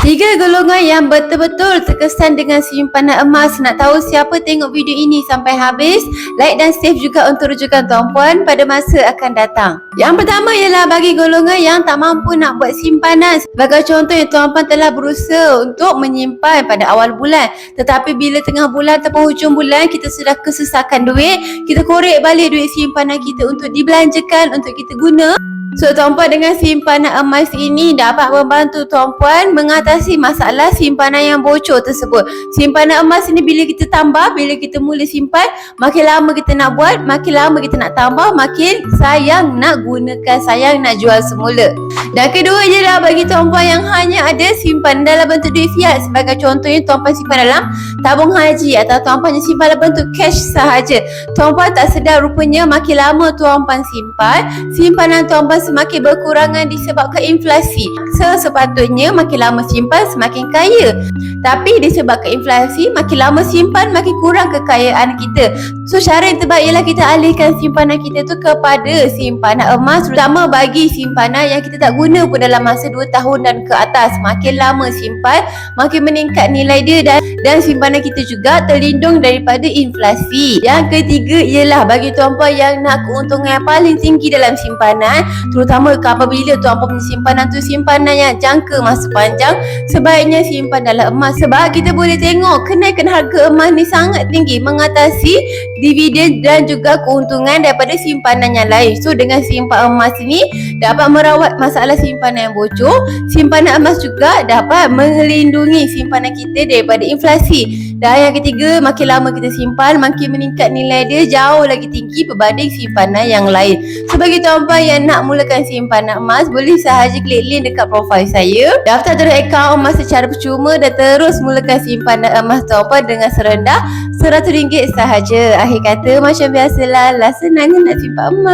Tiga golongan yang betul-betul terkesan dengan simpanan emas. Nak tahu siapa, tengok video ini sampai habis. Like dan save juga untuk rujukan tuan-puan pada masa akan datang. Yang pertama ialah bagi golongan yang tak mampu nak buat simpanan. Sebagai contoh, tuan-puan telah berusaha untuk menyimpan pada awal bulan, tetapi bila tengah bulan ataupun hujung bulan kita sudah kesesakan duit, kita korek balik duit simpanan kita untuk dibelanjakan, untuk kita guna. So, tuan-puan, dengan simpanan emas ini dapat membantu tuan-puan mengatasi masalah simpanan yang bocor tersebut. Simpanan emas ini bila kita tambah, bila kita mula simpan, makin lama kita nak buat, makin lama kita nak tambah, makin sayang nak gunakan, sayang nak jual semula. Dan kedua ialah bagi tuan-puan yang hanya ada simpanan dalam bentuk duit fiat. Sebagai contohnya, tuan-puan simpan dalam tabung haji atau tuan-puan simpan dalam bentuk cash sahaja. Tuan-puan tak sedar rupanya makin lama tuan-puan simpan, simpanan tuan-puan semakin berkurangan disebabkan inflasi. Sepatutnya makin lama simpan semakin kaya, tapi disebabkan inflasi makin lama simpan makin kurang kekayaan kita. So, cara yang terbaik ialah kita alihkan simpanan kita tu kepada simpanan emas, terutama bagi simpanan yang kita tak guna pun dalam masa 2 tahun dan ke atas. Makin lama simpan, makin meningkat nilai dia, dan simpanan kita juga terlindung daripada inflasi. Yang ketiga ialah bagi tuan-puan yang nak keuntungan yang paling tinggi dalam simpanan, terutama apabila tuan-puan punya simpanan tu simpanan yang jangka masa panjang, sebaiknya simpan dalam emas. Sebab kita boleh tengok kenaikan harga emas ni sangat tinggi, mengatasi dividen dan juga keuntungan daripada simpanan yang lain. So, dengan simpan emas ini dapat merawat masalah simpanan yang bocor. Simpanan emas juga dapat melindungi simpanan kita daripada inflasi. Dan yang ketiga, makin lama kita simpan, makin meningkat nilai dia jauh lagi tinggi berbanding simpanan yang lain. So, bagi tuan-puan yang nak mulakan simpanan emas, boleh sahaja klik link dekat profil saya, daftar terus akaun emas secara percuma dan terus mulakan simpanan emas tuan-puan dengan serendah RM100 sahaja. Akhir kata, macam biasalah, senang nak simpan emas.